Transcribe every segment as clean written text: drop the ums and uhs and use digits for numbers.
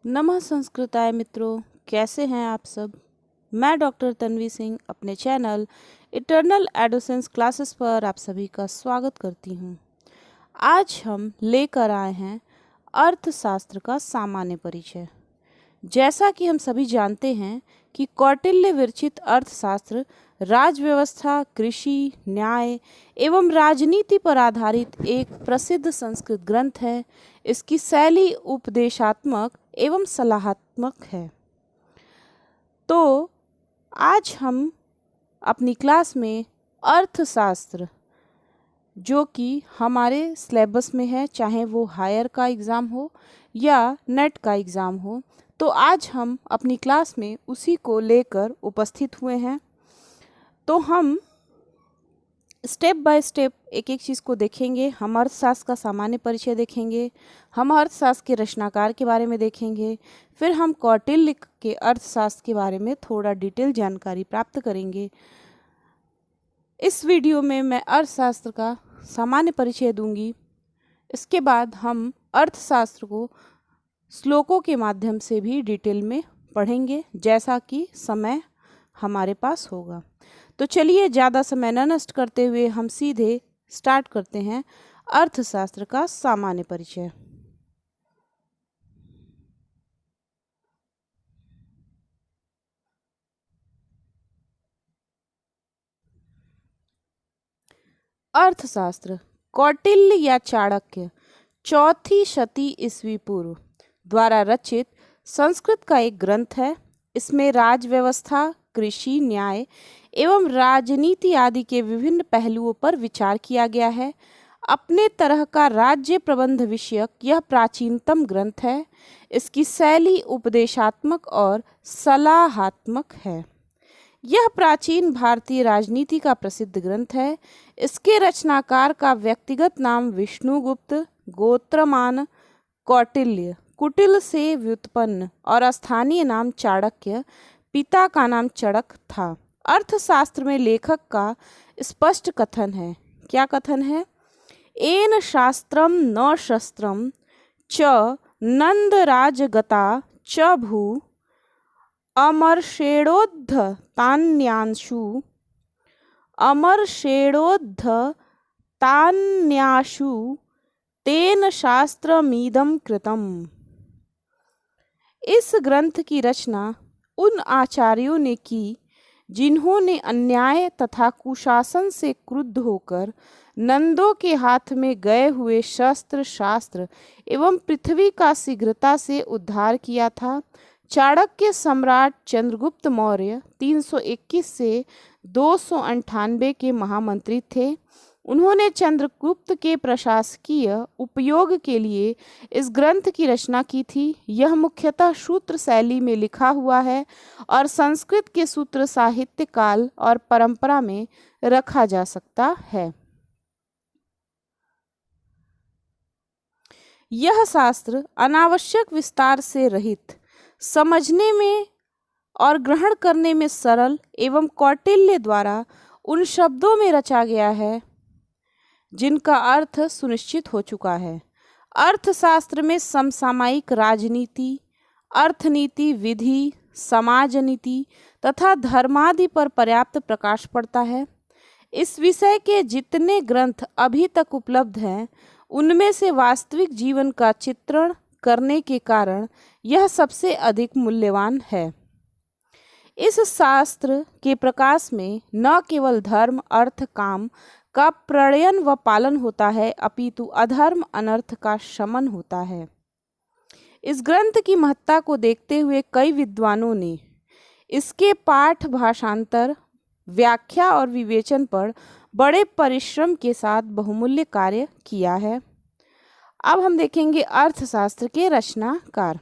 नमः संस्कृताय मित्रों, कैसे हैं आप सब। मैं डॉक्टर तन्वी सिंह अपने चैनल इटर्नल एडोसेंस क्लासेस पर आप सभी का स्वागत करती हूं। आज हम लेकर आए हैं अर्थशास्त्र का सामान्य परिचय। जैसा कि हम सभी जानते हैं कि कौटिल्य विरचित अर्थशास्त्र राजव्यवस्था, कृषि, न्याय एवं राजनीति पर आधारित एक प्रसिद्ध संस्कृत ग्रंथ है। इसकी शैली उपदेशात्मक एवं सलाहात्मक है। तो आज हम अपनी क्लास में अर्थशास्त्र, जो कि हमारे सिलेबस में है, चाहे वो हायर का एग्ज़ाम हो या नेट का एग्ज़ाम हो, तो आज हम अपनी क्लास में उसी को लेकर उपस्थित हुए हैं। तो हम स्टेप बाय स्टेप एक एक चीज़ को देखेंगे। हम अर्थशास्त्र का सामान्य परिचय देखेंगे, हम अर्थशास्त्र के रचनाकार के बारे में देखेंगे, फिर हम कौटिल्य के अर्थशास्त्र के बारे में थोड़ा डिटेल जानकारी प्राप्त करेंगे। इस वीडियो में मैं अर्थशास्त्र का सामान्य परिचय दूंगी। इसके बाद हम अर्थशास्त्र को श्लोकों के माध्यम से भी डिटेल में पढ़ेंगे, जैसा कि समय हमारे पास होगा। तो चलिए ज़्यादा समय न नष्ट करते हुए हम सीधे स्टार्ट करते हैं अर्थशास्त्र का सामान्य परिचय। अर्थशास्त्र कौटिल्य या चाणक्य चौथी शती ईस्वी पूर्व द्वारा रचित संस्कृत का एक ग्रंथ है। इसमें राजव्यवस्था, कृषि, न्याय एवं राजनीति आदि के विभिन्न पहलुओं पर विचार किया गया है। अपने तरह का राज्य प्रबंध विषयक यह प्राचीनतम ग्रंथ है। इसकी शैली उपदेशात्मक और सलाहात्मक है। यह प्राचीन भारतीय राजनीति का प्रसिद्ध ग्रंथ है। इसके रचनाकार का व्यक्तिगत नाम विष्णुगुप्त, गोत्रमान कौटिल्य, कुटिल से व्युत्पन्न, और स्थानीय नाम चाणक्य, पिता का नाम चड़क था। अर्थशास्त्र में लेखक का स्पष्ट कथन है। क्या कथन है? एन शास्त्रम न शस्त्रम च नंदराजगता च भू अमर्षेणोद्ध तान्यांशु अमर्षेणोद्ध तान्याशु तेन शास्त्रमीदं कृतम्। इस ग्रंथ की रचना उन आचार्यों ने की जिन्होंने अन्याय तथा कुशासन से क्रुद्ध होकर नंदों के हाथ में गए हुए शस्त्र शास्त्र एवं पृथ्वी का शीघ्रता से उद्धार किया था। चाणक्य सम्राट चंद्रगुप्त मौर्य 321 से 298 के महामंत्री थे। उन्होंने चंद्रगुप्त के प्रशासकीय उपयोग के लिए इस ग्रंथ की रचना की थी। यह मुख्यतः सूत्र शैली में लिखा हुआ है और संस्कृत के सूत्र साहित्य काल और परंपरा में रखा जा सकता है। यह शास्त्र अनावश्यक विस्तार से रहित, समझने में और ग्रहण करने में सरल एवं कौटिल्य द्वारा उन शब्दों में रचा गया है जिनका अर्थ सुनिश्चित हो चुका है। अर्थशास्त्र में समसामयिक राजनीति, अर्थनीति, विधि, समाज नीति तथा धर्मादि पर पर्याप्त प्रकाश पड़ता है। इस विषय के जितने ग्रंथ अभी तक उपलब्ध हैं, उनमें से वास्तविक जीवन का चित्रण करने के कारण यह सबसे अधिक मूल्यवान है। इस शास्त्र के प्रकाश में न केवल धर्म, अर्थ, काम का प्रणयन व पालन होता है, अपितु अधर्म, अनर्थ का शमन होता है। इस ग्रंथ की महत्ता को देखते हुए कई विद्वानों ने इसके पाठ, भाषांतर, व्याख्या और विवेचन पर बड़े परिश्रम के साथ बहुमूल्य कार्य किया है। अब हम देखेंगे अर्थशास्त्र के रचनाकार।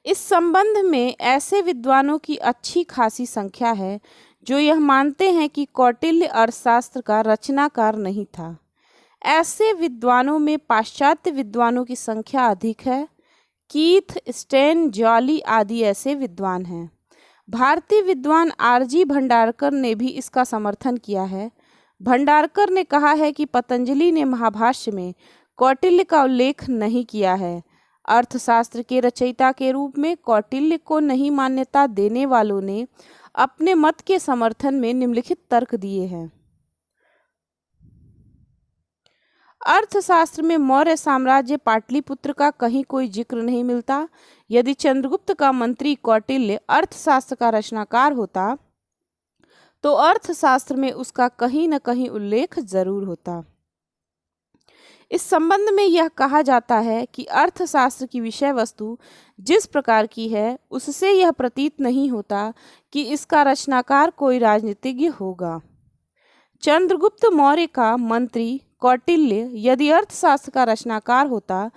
इस संबंध में ऐसे विद्वानों की अच्छी खासी संख्या है जो यह मानते हैं कि कौटिल्य अर्थशास्त्र का रचनाकार नहीं था। ऐसे विद्वानों में पाश्चात्य विद्वानों की संख्या अधिक है। कीथ, स्टेन, जॉली आदि ऐसे विद्वान हैं। भारतीय विद्वान आरजी भंडारकर ने भी इसका समर्थन किया है। भंडारकर ने कहा है कि पतंजलि ने महाभाष्य में कौटिल्य का उल्लेख नहीं किया है। अर्थशास्त्र के रचयिता के रूप में कौटिल्य को नहीं मान्यता देने वालों ने अपने मत के समर्थन में निम्नलिखित तर्क दिए हैं। अर्थशास्त्र में मौर्य साम्राज्य पाटलिपुत्र का कहीं कोई जिक्र नहीं मिलता। यदि चंद्रगुप्त का मंत्री कौटिल्य अर्थशास्त्र का रचनाकार होता तो अर्थशास्त्र में उसका कहीं न कहीं उल्लेख जरूर होता। इस संबंध में यह कहा जाता है कि अर्थशास्त्र की विषय वस्तु जिस प्रकार की है उससे यह प्रतीत नहीं होता कि इसका रचनाकार कोई राजनीतिज्ञ होगा। चंद्रगुप्त मौर्य का मंत्री कौटिल्य यदि अर्थशास्त्र का रचनाकार होता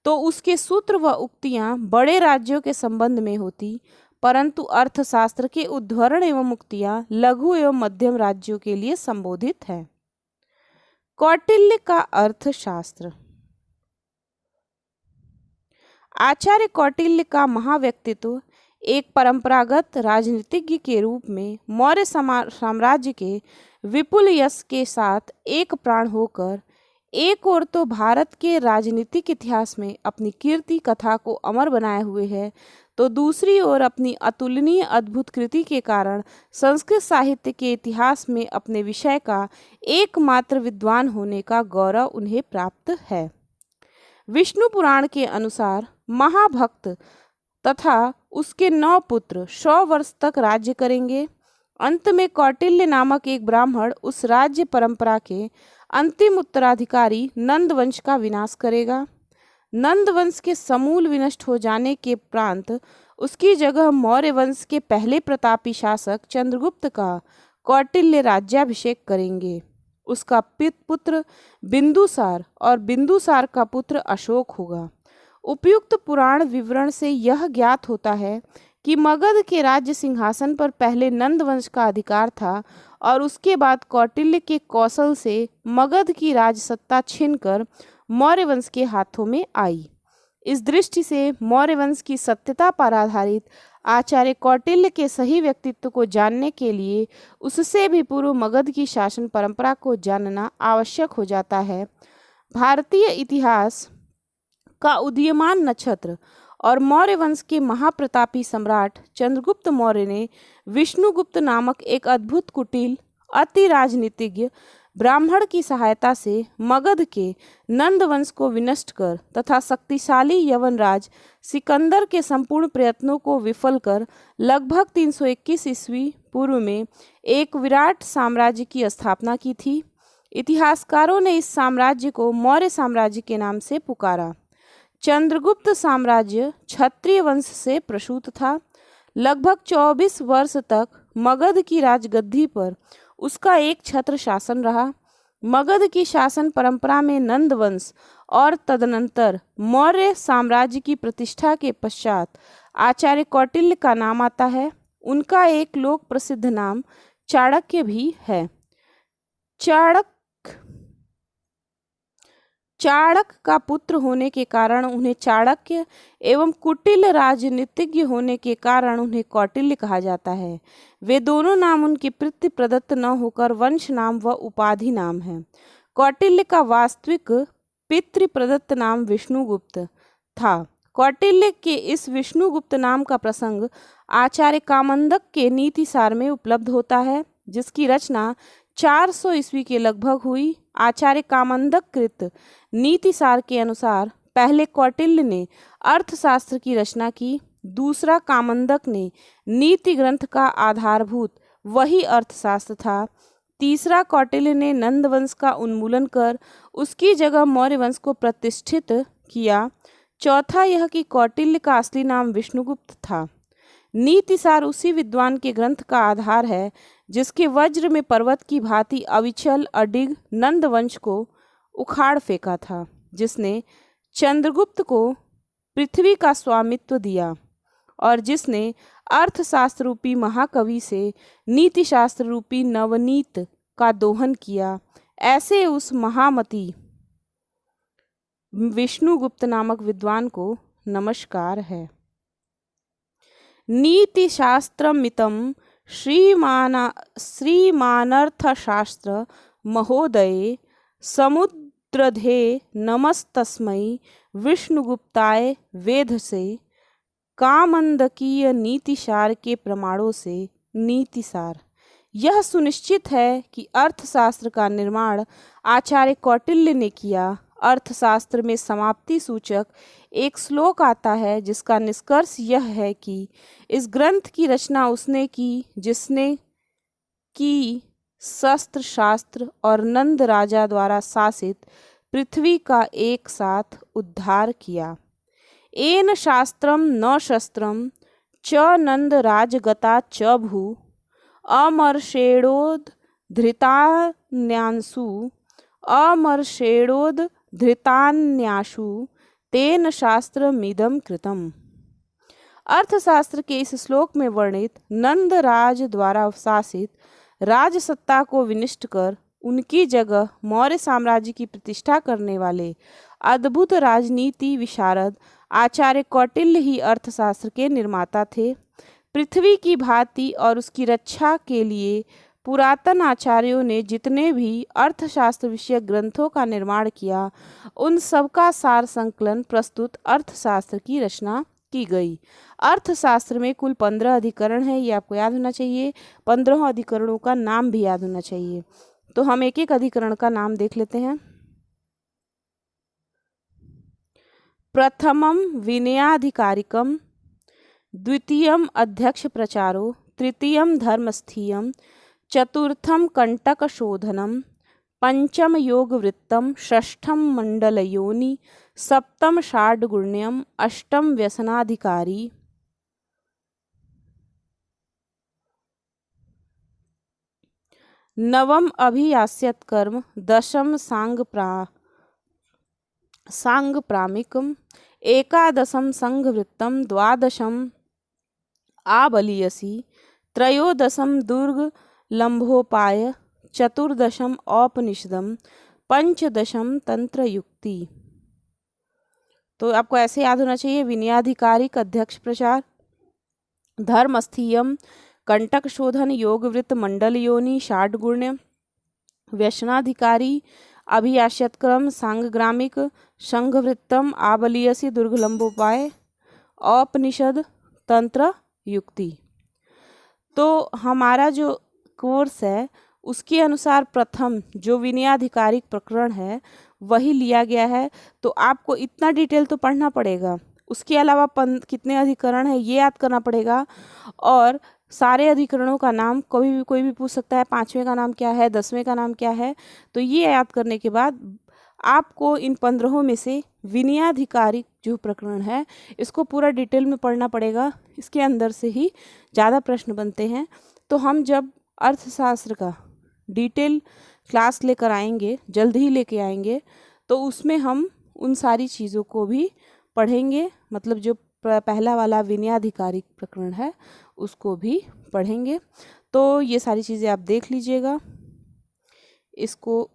तो उसके सूत्र व उक्तियां बड़े राज्यों के संबंध में होती, परंतु अर्थशास्त्र के उद्धरण एवं उक्तियां लघु एवं मध्यम राज्यों के लिए संबोधित है। कौटिल्य का अर्थशास्त्र। आचार्य कौटिल्य का महाव्यक्तित्व एक परंपरागत राजनीतिज्ञ के रूप में मौर्य साम्राज्य के विपुल यश के साथ एक प्राण होकर एक ओर तो भारत के राजनीतिक इतिहास में अपनी कीर्ति कथा को अमर बनाए हुए है, तो दूसरी ओर अपनी अतुलनीय अद्भुत कृति के कारण संस्कृत साहित्य के इतिहास में अपने विषय का एकमात्र विद्वान होने का गौरव उन्हें प्राप्त है। विष्णु पुराण के अनुसार महाभक्त तथा उसके 9 पुत्र 100 वर्ष तक राज्य करेंगे। अंत में कौटिल्य नामक एक ब्राह्मण उस राज्य परंपरा के अंतिम उत्तराधिकारी नंद वंश का विनाश करेगा। नंद वंश के समूल विनष्ट हो जाने के उपरांत उसकी जगह मौर्य वंश के पहले प्रतापी शासक चंद्रगुप्त का कौटिल्य राज्याभिषेक करेंगे। उसका पुत्र बिंदुसार और बिंदुसार का पुत्र अशोक होगा। उपयुक्त पुराण विवरण से यह ज्ञात होता है कि मगध के राज्य सिंहासन पर पहले नंद वंश का अधिकार था और उसके बाद कौटिल्य के कौशल से मगध की राजसत्ता छीनकर मौर्य वंश के हाथों में आई। इस दृष्टि से मौर्य वंश की सत्यता पर आधारित आचार्य कौटिल्य के सही व्यक्तित्व को जानने के लिए उससे भी पूर्व मगध की शासन परंपरा को जानना आवश्यक हो जाता है। भारतीय इतिहास का उदीयमान नक्षत्र और मौर्य वंश के महाप्रतापी सम्राट चंद्रगुप्त मौर्य ने विष्णुगुप्त नामक एक अद्भुत कुटिल अति राजनीतिज्ञ ब्राह्मण की सहायता से मगध के नंद वंश को विनष्ट कर तथा शक्तिशाली यवनराज सिकंदर के संपूर्ण प्रयत्नों को विफल कर लगभग 321 ईस्वी पूर्व में एक विराट साम्राज्य की स्थापना की थी। इतिहासकारों ने इस साम्राज्य को मौर्य साम्राज्य के नाम से पुकारा। चंद्रगुप्त साम्राज्य क्षत्रिय वंश से प्रसूत था। लगभग 24 वर्ष तक मगध की राजगद्दी पर उसका एक छत्र शासन रहा। मगध की शासन परंपरा में नंद वंश और तदनंतर मौर्य साम्राज्य की प्रतिष्ठा के पश्चात आचार्य कौटिल्य का नाम आता है। उनका एक लोक प्रसिद्ध नाम चाणक्य भी है। चाणक्य का पुत्र होने के कारण उन्हें चाणक्य एवं कुटिल राजनीतिज्ञ होने के कारण उन्हें कौटिल्य कहा जाता है। वे दोनों नाम उनके पितृ प्रदत्त न होकर वंश नाम व उपाधि नाम है। कौटिल्य का वास्तविक पितृ प्रदत्त नाम विष्णुगुप्त था। कौटिल्य के इस विष्णुगुप्त नाम का प्रसंग आचार्य कामंदक के नीतिसार में उपलब्ध होता है, जिसकी रचना 400 ईस्वी के लगभग हुई। आचार्य कामंदक कृत नीतिसार के अनुसार पहले कौटिल्य ने अर्थशास्त्र की रचना की, दूसरा कामंदक ने नीति ग्रंथ का आधारभूत वही अर्थशास्त्र था, तीसरा कौटिल्य ने नंद वंश का उन्मूलन कर उसकी जगह मौर्य वंश को प्रतिष्ठित किया, चौथा यह कि कौटिल्य का असली नाम विष्णुगुप्त था। नीतिसार उसी विद्वान के ग्रंथ का आधार है जिसके वज्र में पर्वत की भांति अविचल अडिग नंद वंश को उखाड़ फेंका था, जिसने चंद्रगुप्त को पृथ्वी का स्वामित्व दिया और जिसने अर्थशास्त्र रूपी महाकवि से नीतिशास्त्र रूपी नवनीत का दोहन किया। ऐसे उस महामती विष्णुगुप्त नामक विद्वान को नमस्कार है। नीतिशास्त्रमितं श्रीमानर्थशास्त्र महोदये समुद्रधे नमस्तस्मै विष्णुगुप्ताय वेद से, कामंदकीय नीतिसार के प्रमाणों से नीतिसार। यह सुनिश्चित है कि अर्थशास्त्र का निर्माण आचार्य कौटिल्य ने किया। अर्थशास्त्र में समाप्ति सूचक एक श्लोक आता है जिसका निष्कर्ष यह है कि इस ग्रंथ की रचना उसने की जिसने की शस्त्र शास्त्र और नंद राजा द्वारा शासित पृथ्वी का एक साथ उद्धार किया। एन शास्त्रम न शस्त्रम च नंद राजगता च भू अमर्षेणोद्धृतान्यांशु अमर्षेणोद्धृतान्याशु तेन शास्त्रमिदं कृतम्। अर्थशास्त्र के इस श्लोक में वर्णित नंद राज द्वारा शासित राजसत्ता को विनष्ट कर उनकी जगह मौर्य साम्राज्य की प्रतिष्ठा करने वाले अद्भुत राजनीति विशारद आचार्य कौटिल्य ही अर्थशास्त्र के निर्माता थे। पृथ्वी की भांति और उसकी रक्षा के लिए पुरातन आचार्यों ने जितने भी अर्थशास्त्र विषयक ग्रंथों का निर्माण किया, उन सबका सार संकलन प्रस्तुत अर्थशास्त्र की रचना की गई। अर्थशास्त्र में कुल 15 अधिकरण है, ये आपको याद होना चाहिए। 15 अधिकरणों का नाम भी याद होना चाहिए। तो हम एक एक अधिकरण का नाम देख लेते हैं। प्रथमम विनयाधिकारिकम, द्वितीयम अध्यक्ष प्रचारो, तृतीयम धर्मस्थीयम, चतुर्थम कंटक शोधनम, पंचम योगवृत्तम, षष्ठम मंडलयोनि, सप्तम षाड्गुण्यम, अष्टम व्यसनाधिकारी, नवम अभियास्यत कर्म, दशम सांगप्रामिकम, एकादशम संघवृत्तम, द्वादशम आबलियसी, त्रयोदशम दुर्ग लंभोपाय, चतुर्दशम औपनिषदम, पंचदशम तंत्र युक्ति। तो आपको ऐसे याद होना चाहिए। विनयाधिकारिक, अध्यक्ष प्रचार, धर्मस्थीयम, कंटक शोधन, योगवृत्त, मंडल योनि, षाड्गुण्य, व्यसनाधिकारी, अभियास्यतक्रम, सांगग्रामिक, संघवृत्तम, आबलियसी, दुर्गलंबोपाय, औपनिषद, तंत्र युक्ति। तो हमारा जो कोर्स है उसके अनुसार प्रथम जो विनयाधिकारिक प्रकरण है वही लिया गया है। तो आपको इतना डिटेल तो पढ़ना पड़ेगा। उसके अलावा कितने अधिकरण है ये याद करना पड़ेगा। और सारे अधिकरणों का नाम कोई भी पूछ सकता है, 5वें का नाम क्या है, 10वें का नाम क्या है। तो ये याद करने के बाद आपको इन 15 में से विनयाधिकारिक जो प्रकरण है इसको पूरा डिटेल में पढ़ना पड़ेगा। इसके अंदर से ही ज़्यादा प्रश्न बनते हैं। तो हम जब अर्थशास्त्र का डिटेल क्लास लेकर आएंगे, जल्द ही लेके आएंगे, तो उसमें हम उन सारी चीज़ों को भी पढ़ेंगे। मतलब जो पहला वाला विनयाधिकारिक प्रकरण है उसको भी पढ़ेंगे। तो ये सारी चीज़ें आप देख लीजिएगा, इसको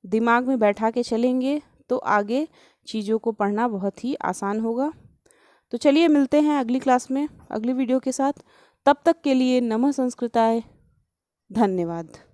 दिमाग में बैठा के चलेंगे तो आगे चीज़ों को पढ़ना बहुत ही आसान होगा। तो चलिए मिलते हैं अगली क्लास में अगली वीडियो के साथ। तब तक के लिए नमः संस्कृताय, धन्यवाद।